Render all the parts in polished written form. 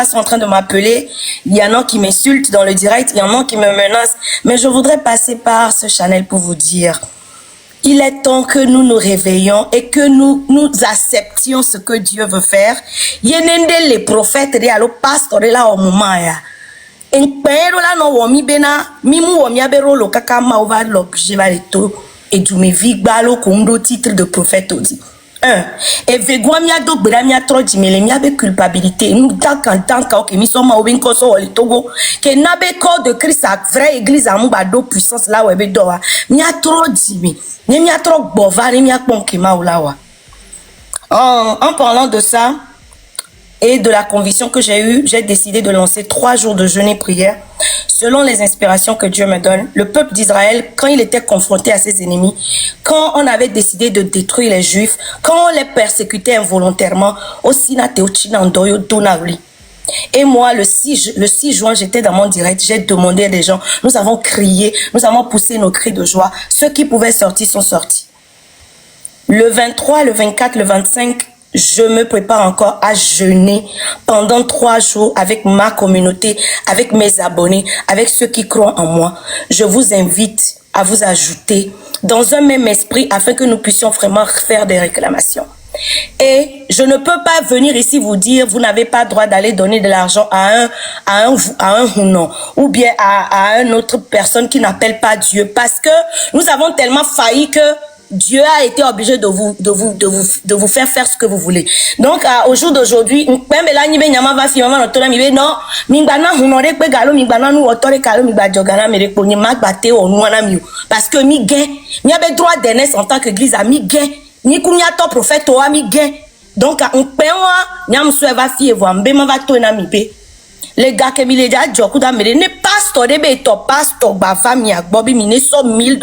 sont en train de m'appeler, il y en a qui m'insultent dans le direct, il y en a qui me menacent, mais je voudrais passer par ce Chanel pour vous dire, il est temps que nous nous réveillons et que nous acceptions ce que Dieu veut faire. Yenende les prophètes, les pasteurs là au moment ya. En pero là no womi bena, mimu womi abero lo kaka ma ova l'objet va le to et du me vigbalo kundo titre de prophète odi. Et vegwa mia do bra mia tro jimele mia be culpabilité nous tant que mi so ma obin ko so le Togo que na be corps de Christ a vraie église amu ba do puissance là we be do wa mia tro jimi mia tro bova mia ponke ma olawa. En parlant de ça et de la conviction que j'ai eue, j'ai décidé de lancer 3 jours de jeûne et prière selon les inspirations que Dieu me donne. Le peuple d'Israël, quand il était confronté à ses ennemis, quand on avait décidé de détruire les Juifs, quand on les persécutait involontairement, et moi, le 6 juin, j'étais dans mon direct, j'ai demandé à des gens, nous avons crié, nous avons poussé nos cris de joie. Ceux qui pouvaient sortir sont sortis. Le 23, le 24, le 25, je me prépare encore à jeûner pendant 3 jours avec ma communauté, avec mes abonnés, avec ceux qui croient en moi. Je vous invite à vous ajouter dans un même esprit afin que nous puissions vraiment faire des réclamations. Et je ne peux pas venir ici vous dire vous n'avez pas droit d'aller donner de l'argent à un non, ou bien à une autre personne qui n'appelle pas Dieu, parce que nous avons tellement failli que Dieu a été obligé de vous faire ce que vous voulez. Donc, au jour d'aujourd'hui, même là, ni ben yama va fi mama no tora mi be non, mi gbana hunore pe galo mi gbana nu otore kalo mi gba jogana mere po ni ma gbate onu ana mi parce que mi gain, mi a droit d'aînesse en tant qu'église a mi gain, ni ku mi a to prophète o a mi gain. Donc, on pe wa nyam so va fi evo mbe ma va to na mi pe. Les gars qui m'ont dit ne pasteur de to pasteur ba famille bobi mine so $1000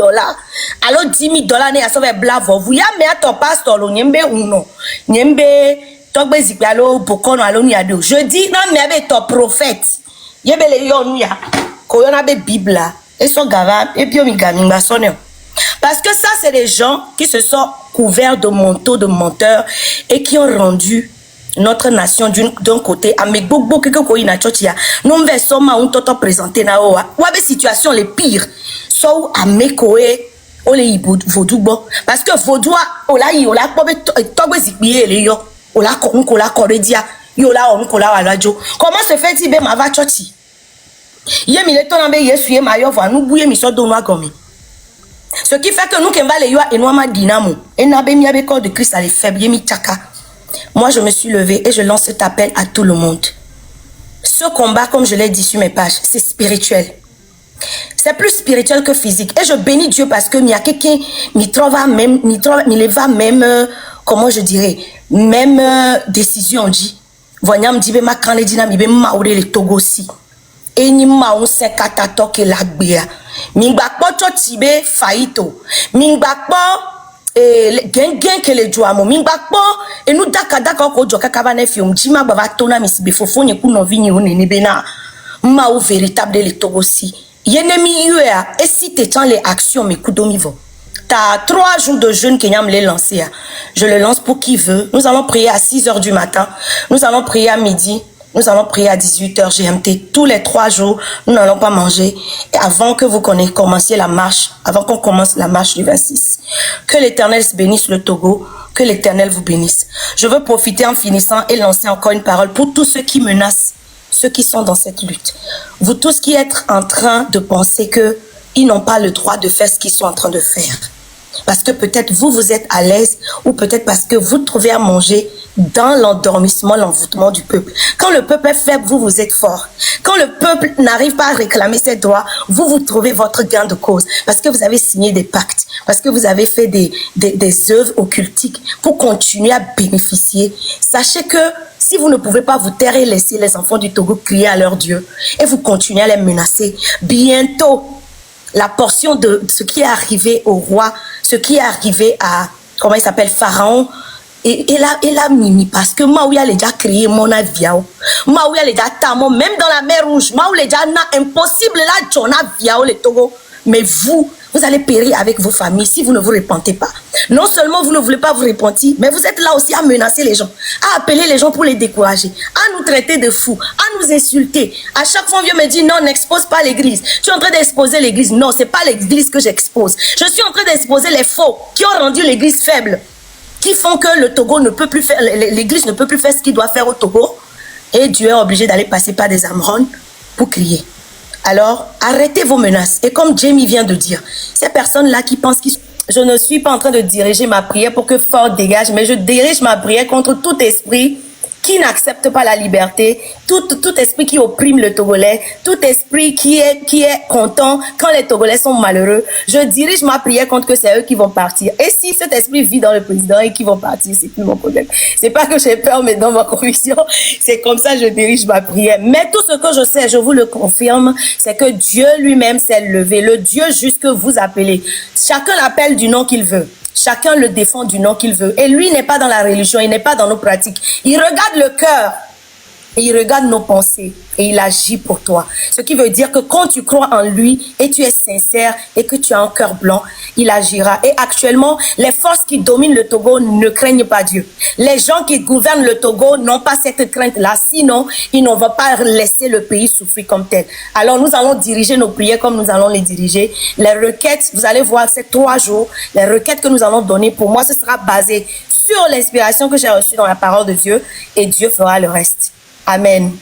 alors $10,000 ne a sauvé blavo vous ya me to pasteur lo nyembe uno nyembe to gbe zikpe alo bokono alo ni ado je dis non mais avec to prophète yebele yo nu ya ko yo na be bible et so gava et puis mi gami ba sonne parce que ça c'est des gens qui se sont couverts de manteaux de menteurs et qui ont rendu notre nation d'un côté avec beaucoup que na chochia non ve soma un toto présenté na oa wa be situation les pires so amekoe ole ibu vodoubo parce que vodou ola yi ola po be togbe zikpiye le yo ola ko la koredia yo la on ko la walajo comment se fait-il be ma va chochi ye mi le ton be yesu ye ma yo va nous bouye mi so do no agomi ce qui fait que nous kemba le yo et no ma dinamo et na be mi abe corps de Christ à les faibles ye mi chaka. Moi, je me suis levée et je lance cet appel à tout le monde. Ce combat, comme je l'ai dit sur mes pages, c'est spirituel. C'est plus spirituel que physique. Et je bénis Dieu parce que il y a quelqu'un qui va même, comment je dirais, même décision dit. Voyons, me dit, ma quand les dynamiques, ma oué les Togo si. Et ni ma on se katato que la gbia. Mingba poto tibe faito. Mingba po gen que les jouamo mingbakpo et nous daka ko joka kabane fium jima baba tona misibe fofo nye ku no vini one ni bena ma ou véritable les togosi yenemi uea et si t'étant les actions mes kudomivo t'as 3 jours de jeûne que nyam les lancer je le lance pour qui veut. Nous allons prier à 6h du matin, nous allons prier à midi, nous allons prier à 18h GMT. Tous les 3 jours, nous n'allons pas manger. Et avant que vous commenciez la marche, avant qu'on commence la marche du 26, que l'Éternel se bénisse le Togo, que l'Éternel vous bénisse. Je veux profiter en finissant et lancer encore une parole pour tous ceux qui menacent, ceux qui sont dans cette lutte. Vous tous qui êtes en train de penser que ils n'ont pas le droit de faire ce qu'ils sont en train de faire. Parce que peut-être vous êtes à l'aise ou peut-être parce que vous trouvez à manger dans l'endormissement, l'envoûtement du peuple. Quand le peuple est faible, vous êtes fort. Quand le peuple n'arrive pas à réclamer ses droits, vous trouvez votre gain de cause. Parce que vous avez signé des pactes, parce que vous avez fait des œuvres occultiques pour continuer à bénéficier. Sachez que si vous ne pouvez pas vous taire et laisser les enfants du Togo crier à leur Dieu et vous continuez à les menacer, bientôt, la portion de ce qui est arrivé au roi, ce qui est arrivé à, comment il s'appelle, Pharaon, et là, mimi, parce que moi, où il a déjà créé mon avion, moi, où il a déjà tamo, même dans la mer Rouge, moi, où il a déjà impossible, là, j'en avion, le Togo, mais vous allez périr avec vos familles si vous ne vous repentez pas. Non seulement vous ne voulez pas vous repentir, mais vous êtes là aussi à menacer les gens, à appeler les gens pour les décourager, à nous traiter de fous, à nous insulter. À chaque fois, on vient me dire, non, n'expose pas l'église. Tu es en train d'exposer l'église. Non, c'est pas l'église que j'expose. Je suis en train d'exposer les faux qui ont rendu l'église faible, qui font que le Togo ne peut plus faire, l'église ne peut plus faire ce qu'il doit faire au Togo. Et Dieu est obligé d'aller passer par des Amron pour crier. Alors, arrêtez vos menaces. Et comme Jamie vient de dire, ces personnes-là qui pensent qu'ils... Je ne suis pas en train de diriger ma prière pour que Ford dégage, mais je dirige ma prière contre tout esprit qui n'accepte pas la liberté, tout esprit qui opprime le Togolais, tout esprit qui est content quand les Togolais sont malheureux. Je dirige ma prière contre que c'est eux qui vont partir. Et si cet esprit vit dans le président et qui vont partir, c'est plus mon problème. C'est pas que j'ai peur, mais dans ma conviction, c'est comme ça que je dirige ma prière. Mais tout ce que je sais, je vous le confirme, c'est que Dieu lui-même s'est levé, le Dieu juste que vous appelez. Chacun l'appelle du nom qu'il veut. Chacun le défend du nom qu'il veut. Et lui n'est pas dans la religion, il n'est pas dans nos pratiques. Il regarde le cœur et il regarde nos pensées et il agit pour toi. Ce qui veut dire que quand tu crois en lui et tu es sincère et que tu as un cœur blanc, il agira. Et actuellement, les forces qui dominent le Togo ne craignent pas Dieu. Les gens qui gouvernent le Togo n'ont pas cette crainte-là. Sinon, ils ne vont pas laisser le pays souffrir comme tel. Alors, nous allons diriger nos prières comme nous allons les diriger. Les requêtes, vous allez voir ces 3 jours, les requêtes que nous allons donner, pour moi, ce sera basé sur l'inspiration que j'ai reçue dans la parole de Dieu et Dieu fera le reste. Amen.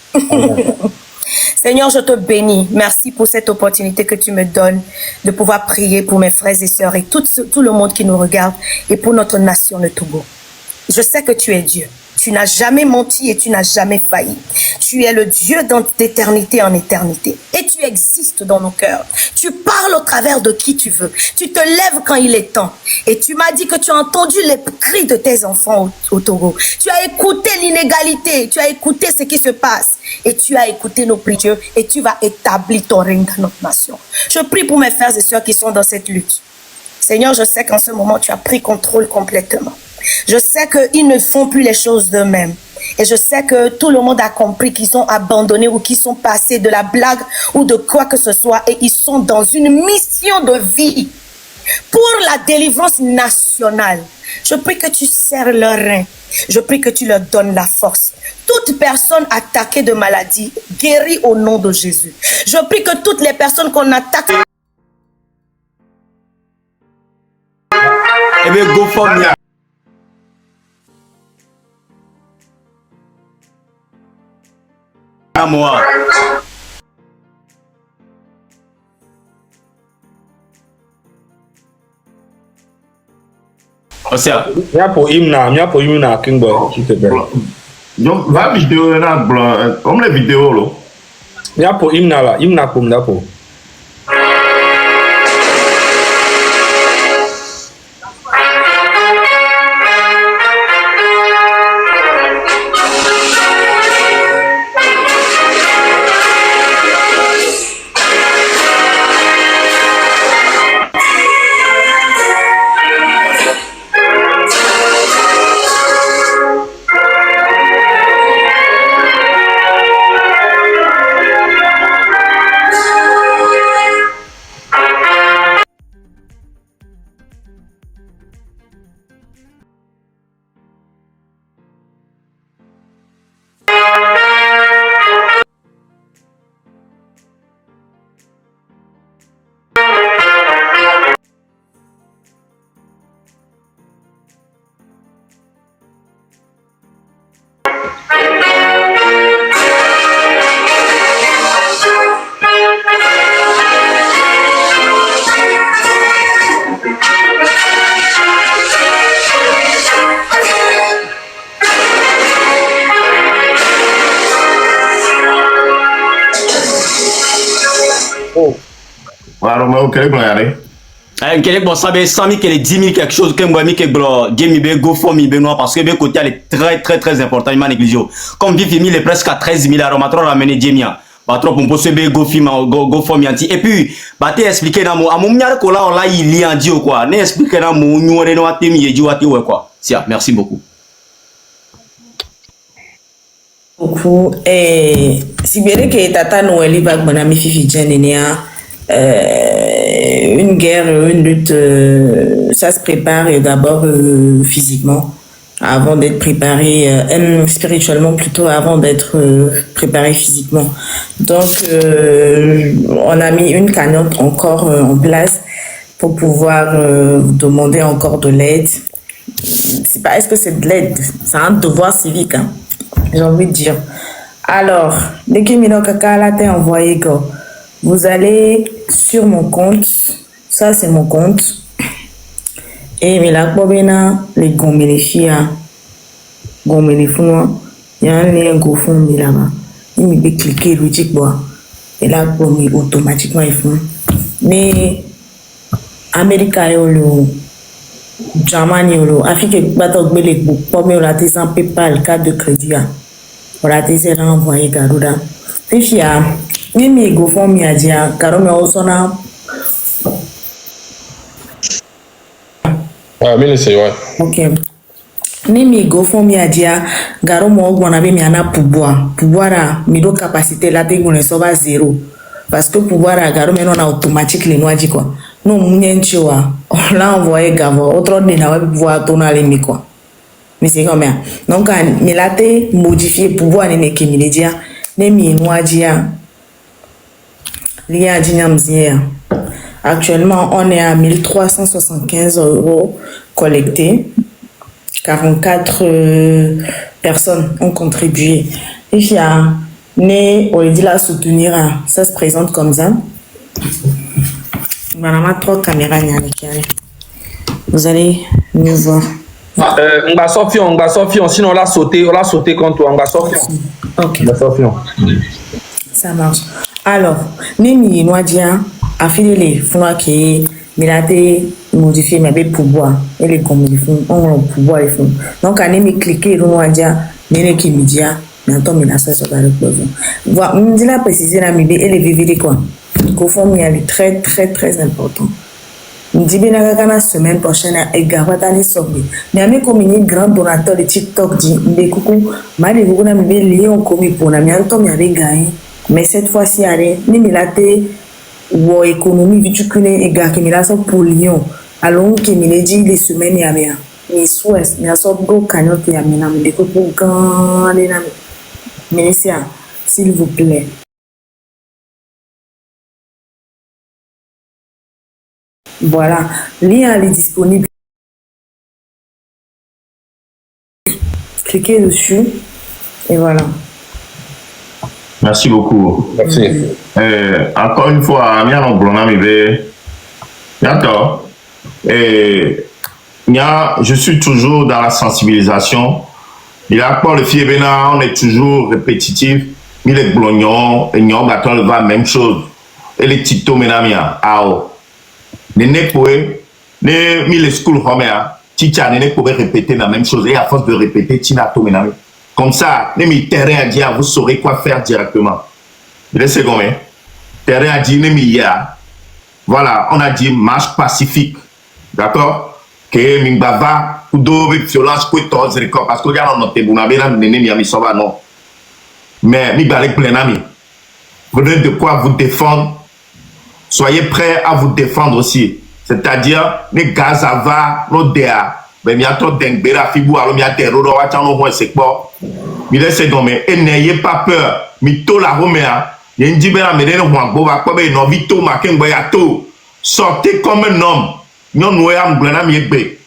Seigneur, je te bénis. Merci pour cette opportunité que tu me donnes de pouvoir prier pour mes frères et sœurs et tout le monde qui nous regarde et pour notre nation, le Togo. Je sais que tu es Dieu. Tu n'as jamais menti et tu n'as jamais failli. Tu es le Dieu d'éternité en éternité. Et tu existes dans nos cœurs. Tu parles au travers de qui tu veux. Tu te lèves quand il est temps. Et tu m'as dit que tu as entendu les cris de tes enfants au Togo. Tu as écouté l'inégalité. Tu as écouté ce qui se passe. Et tu as écouté nos prières. Et tu vas établir ton règne dans notre nation. Je prie pour mes frères et sœurs qui sont dans cette lutte. Seigneur, je sais qu'en ce moment, tu as pris contrôle complètement. Je sais qu'ils ne font plus les choses d'eux-mêmes. Et je sais que tout le monde a compris qu'ils ont abandonné ou qu'ils sont passés de la blague ou de quoi que ce soit. Et ils sont dans une mission de vie pour la délivrance nationale. Je prie que tu serres leurs reins. Je prie que tu leur donnes la force. Toute personne attaquée de maladie, guérie au nom de Jésus. Je prie que toutes les personnes qu'on attaque... Eh bien, go for me. Moi. Osea. Miapo imna Kingboy, s'il te plaît. Donc, va vidéo là, blanc, comme les vidéos là. Miapo imna là, imna comme d'apo. Alors, mais ok, regardez. Quel bon ça ben 100 000 quel 10 000 quelque chose que moi mi que bro Jamie be go for me benoît parce que be côté elle est très important il m'a négligé comme Vivi il est presque à 13 000 alors matro ramener Jamie ba trop on peut be go for me anti et puis ba te expliquer na mo amu nyar ko là on là il y en dit quoi ne expliquer na mo nyore no atemi yeji wati ouais quoi sia merci beaucoup beaucoup et si bien que tata Noël va gmana mi Fifi Janenia une guerre, une lutte, ça se prépare et d'abord physiquement. avant d'être préparé, spirituellement plutôt, avant d'être préparé physiquement. Donc, on a mis une cagnotte encore en place pour pouvoir demander encore de l'aide. C'est pas, est-ce que c'est de l'aide? C'est un devoir civique, hein, j'ai envie de dire. Alors, dès que Mino Kakala t'a envoyé, vous allez sur mon compte. Ça, c'est mon compte. Et Mila Bobena, les gomme les filles, gomme les fous, il y a un lien GoFundMe là-bas. Il me cliquer logiquement. Et là, automatiquement, ils font. Mais, Amérique, Germany, Afrique, bateau, les boucs, pomme, on a des en PayPal, carte de crédit. On a des envoyés, Garuda. Puis, il y a, mais GoFundMe a dit, car on a aussi Ah, mais c'est ouais. ok. Ni mi GoFundMe a dia garo mo gwana be mi ana pouvoir mi do capacité la te gune so va zéro parce que pouvoir garo me non automatique les noaji quoi non munyenchi wa on l'a envoyé gavo autre de na web pouvoir tourner les mi quoi mais c'est comme ça donc mi la te modifier pouvoir ne ke mi le dia ne mi noaji ya liya dinyamzia. Actuellement, on est à 1375 € collectés. 44 personnes ont contribué. Et il y a on dit la soutenir, ça se présente comme ça. Voilà, 3 caméras. Vous allez nous voir. On va sortir, sinon on l'a sauté contre toi, on va sortir. Ok. On va sortir. Ça marche. Alors, Nemi Noadia a filé les fonds qui Milate modifié mes pouvoirs et les communications on pouvoir les fonds. Donc, à Nemi cliquer le Noadia, Nene qui média, mais attends, mais la ça va le problème. Voilà, on dit la préciser la mibé et les vivre quoi. GoFundMe est très très très important. On dit bien la semaine prochaine à Egavatani Sobi. Mais à mes communes grand donateur de TikTok dit des coucou, mal et vous n'avez lié en commis pour la mienne, Tom y avait gagné. Mais cette fois-ci, allez, ni milate ou économie viticule et gars qui milate pour Lyon. Alors que miladi les semaines y a bien. Mais souhaite, mais à son gros cagnotte y a bien. Mais des coups grands les names. Merci, s'il vous plaît. Voilà, lien est disponible. Cliquez dessus et voilà. Merci beaucoup. Merci. Encore une fois, je suis toujours dans la sensibilisation. Il a pas le fier on est toujours répétitif. Mais les blognons, et nous battons le même chose. Et les tito menamia, ao. Les nepoé, les mille school homea, ticha, les nepoé répéter la même chose. Et à force de répéter, tinato menami. Comme ça, les terrain à dire, vous saurez quoi faire directement. Laissez gommer. Terrain à dire, voilà, on a dit marche pacifique. D'accord? Que Mingbava, Kudo, violence, Kuitos, record. Parce que y a notre bounabéna, Nénémi, non. Mais, Mibalek plenami. Vous donnez de quoi vous défendre. Soyez prêts à vous défendre aussi. C'est-à-dire, les gaz à va, nos déa. Mais il y a trop d'engbera, fibou, alors il y a des rodos, mais laissez tomber. Et n'ayez pas peur. Mito la roméa. Il y a une dibera, mais non, non, vito, ma kengoyato. Sortez comme un homme. Nyon nous am glana miegbe.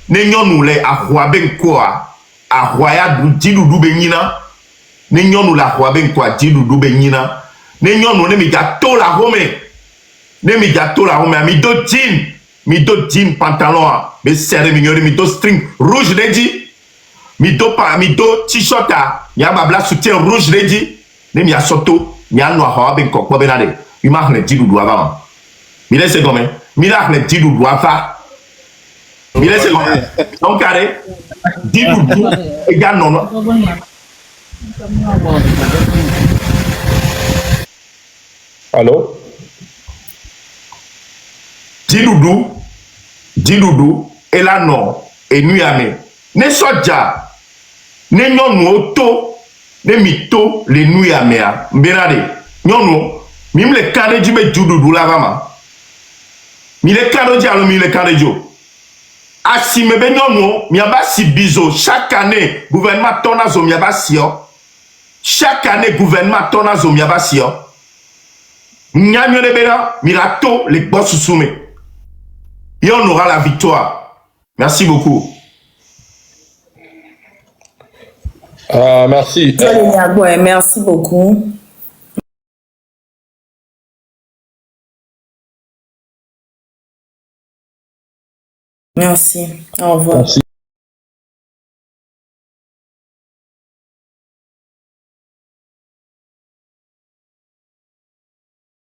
Ne nyon nous les a roaben quoi. A roya du du benina. Ne nyon nous la roaben quoi, du benina. Ne nyon nous ne mi gato la romé. Ne mi gato la romé. Mi do jean pantalon. Me serre mignonne, mi do string rouge ready. Mi do t-shirt. Ya babla soutien rouge ready. Ne mi a soto. Mi a noir roaben quoi, quoi benade. Mi ma le du avant. Mi laisse comme miracle le dit doudou afa. Mi laisse comme donc carré. Dit doudou égal non. Allô? Dit doudou et là non et nuit amé. Ne soja. Ne non auto ne mito les nuits amé. Benade. Non mim le carré du me doudou là vraiment. Mi le kano di alo mi le kano jo. Asime benyono, miaba si bizo. Chaque année, gouvernement tona zo miaba sio. Chaque année, gouvernement tona zo miaba sio. Nyanyo de bena, mirato, les boss soumis. Et on aura la victoire. Merci beaucoup. Merci. Merci beaucoup. Merci. Au revoir. Merci.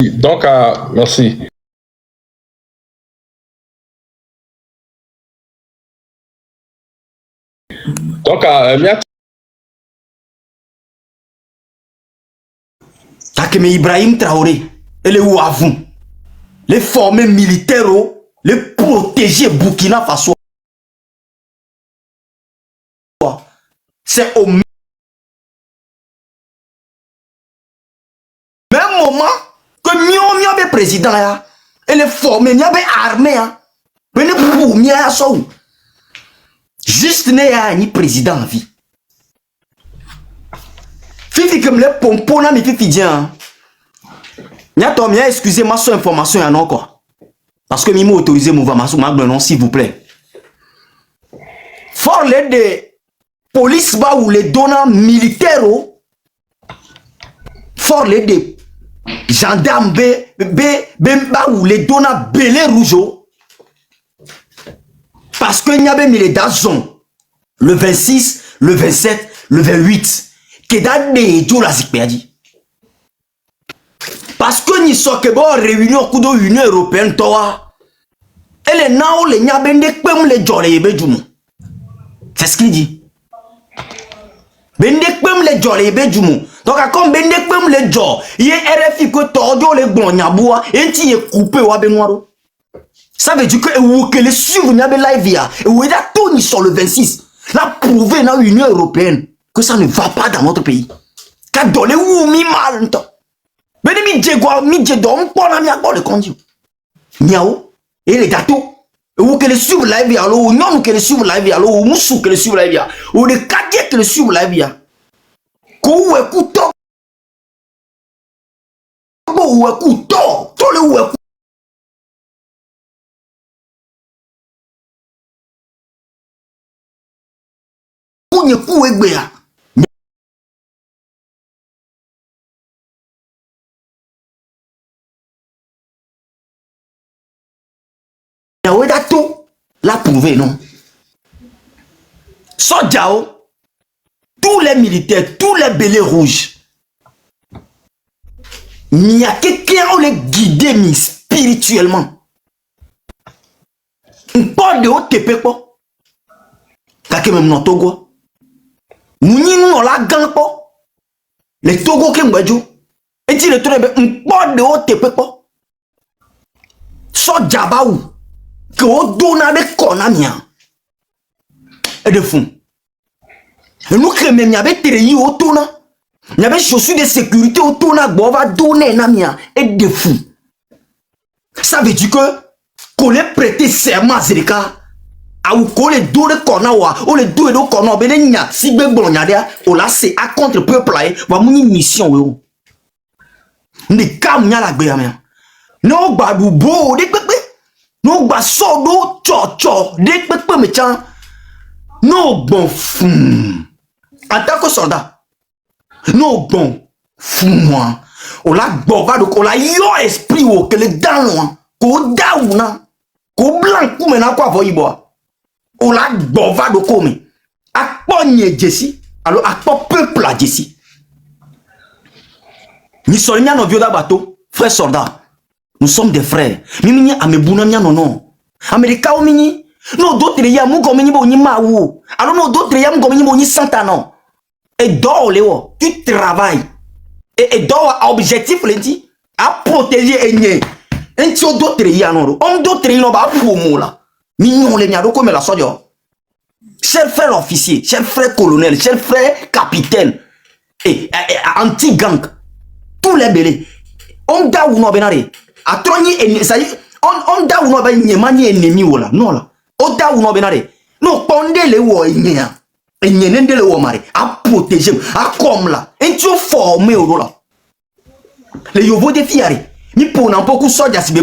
Donc, merci. Donc, merci. Takeme Ibrahim Traoré, et les Ouavou, les formés militaires, les protégés Burkina Faso. C'est au même moment que Mion est président là, et les formés, Mion est armé, mais les pour Mion sont juste né président en vie. Fifi comme les pompons là, mais Fifi dit excusez-moi sur information et non quoi. Parce que je m'a autorisé mon non s'il vous plaît. Fort les de police ba ou les donnants militaires fort les de gendarmes ba ou les donnants belé rouge parce que n'y avait mis les dates le 26, le 27, le 28 que date de Dieu la zikperdi. Parce que nous sommes réunis au coup de l'Union européenne, et les gens les nyabende comme les jolles c'est ce qu'il dit. Bende comme les jolles donc comme bende comme les jolles, il y a RFI que tordio les bons nyaboua et tu es coupé ou abenoiro. Ça veut dire que les suivre nyabe live et où il a tout sur le 26. Là prouvé dans l'Union européenne que ça ne va pas dans notre pays. Qu'a donné ou mi mal temps. Mais mi djego pona mi akbo le conduit. Miao et les datos ou que les suivre live ya ou non que les suivre live ya ou musu que les suivre live ya ou les kadie que les suivre live ya. Ko écoute ou écoute to le ou écoute kunye ku egbe ya. L'a prouvé, non? Sodjao, tous les militaires, tous les bélets rouges, il y a quelqu'un qui les guide spirituellement. On parle de haut TP quoi? Kake même non Togo. Mouni nous la gang quoi? Les Togo qui m'badjou. Et tu le trouves, on parle de haut TP quoi? Sodjabaou. Que on donne avec Konamia et de fond. Et nous créons même y'avait téléi autour là, y'avait chaussures de sécurité autour là, on va donner namia et de fou. Ça veut dire que qu'on les prêter serment Zerika, à ou qu'on les donne Konawa, ou les donne au Konawa, benenya si ben bon y'adia, on l'a c'est à contre peuple là, va mon mission ou. Ndi kam nya la gbeamia. Non badou bo de pepe. Non ba sodo cho de pepe mechan. Non bon fou. En tant que soldat. Non bon fou moi. On la bova de ko la yo esprit ou que le dans loin. Ko daouna. Ko blanc ou mena kwa voyibo. On la bova de ko me. A ponye Jessi. Alors a peuple la Jessi. Ni solnya no vioda bateau, frère soldat. Nous sommes des frères. Mimi amebuna nya non. Amerika o mini. No d'autres ya mu go mini bo ni mawo. Alors no d'autres ya mu go mini bo ni santano. Et dors léo, tu travailles. Et dors objectif lundi à protéger enye. Un tio d'autres ya non. On d'autres no ba promo là. Mignon les miado comme la sodio. Cher frère officier, cher frère colonel, cher frère capitaine et anti-gang. Tous les bélés. On da ou non benare. A troni et ça y on da ou non ben nyemani ennemi wala. Non là. Oda ou non benare. Non, pendez les wo enya. Enya nende le wo mare. A protéger, a comme là. Et tu formé au là. Les yovo de fiare. Ni pour n'importe soja si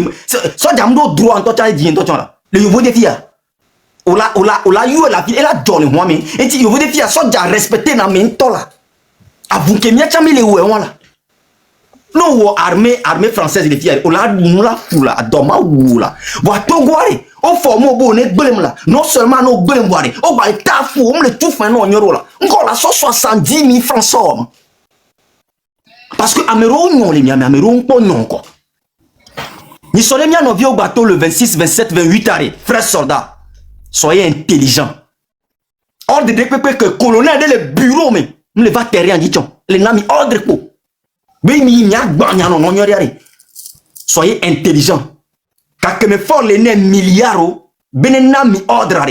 soja mdo droit en total dit en là. Les yovo de fiare. Ola you la vie et la donne moi mais. Et tu yovo de fiare soja respecter na mento là. Avou ke mia chami le wo là. Non wo armée française les fiare. Ola nous la foula adoma ou là. Wa togware. O formo bo ne gbelem là. Non seulement no gbelem boire. O ba ta fou on le tout fin non nyoro là. Encore la 70 000 francs somme. Parce que Améro non les miens mais Améro pas non quoi. Ni sont les miens non au bateau le 26, 27, 28 arrêt. Frères soldats, soyez intelligents. Ordre de que colonel de le bureau mais me le va terrer en disant les nami ordre pour. Soyez intelligents. Car que me fort les nez milliards benenami ordre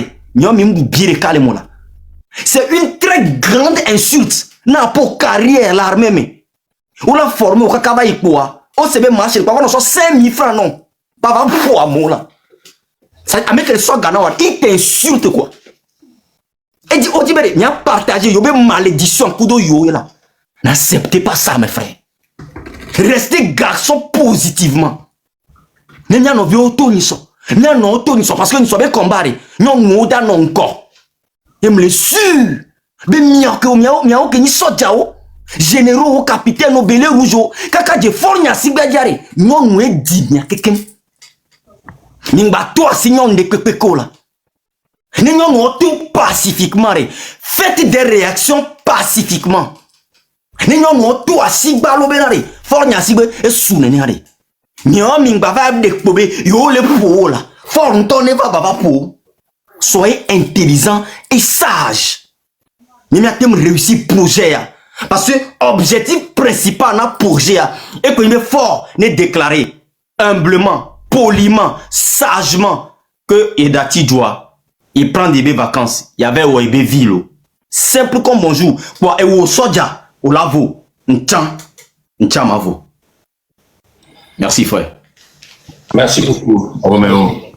c'est une très grande insulte n'a pas carrière l'armée mais ou la formé au kakaba quoi on se fait marcher pas on soit 5 000 francs non pas va pour amour là ça avec le soit gagnant il t'insulte quoi et dit on dit ben il a partagé yo be malédiction kudo yo là n'acceptez pas ça mes frères. Restez garçon positivement. Nous n'avons pas autorisation. Nous n'avons pas autorisation parce que nous sommes combattus. Nous n'avons pas encore. Je me le sûr. Mais miao que ni sojao. Généraux, capitaine, obélé rouge. Kaka de fornia si badiare. Nous nous dit nia quelqu'un. Nimba toi si nous de pepeko là. Nous nous tout pacifiquement. Faites des réactions pacifiquement. Nous n'avons tout assis balo benare. Fornia si be et sounenare. Soyez intelligent et sage. Nous avons réussi projet. Parce que l'objectif principal de projet est que nous fort n'est déclaré humblement, poliment, sagement que Edati doit. Il prend des vacances. Il y avait un ville. Simple comme bonjour. Pour un soja, au lavo. N'tchamavo. Merci frère. Merci beaucoup. Roméo.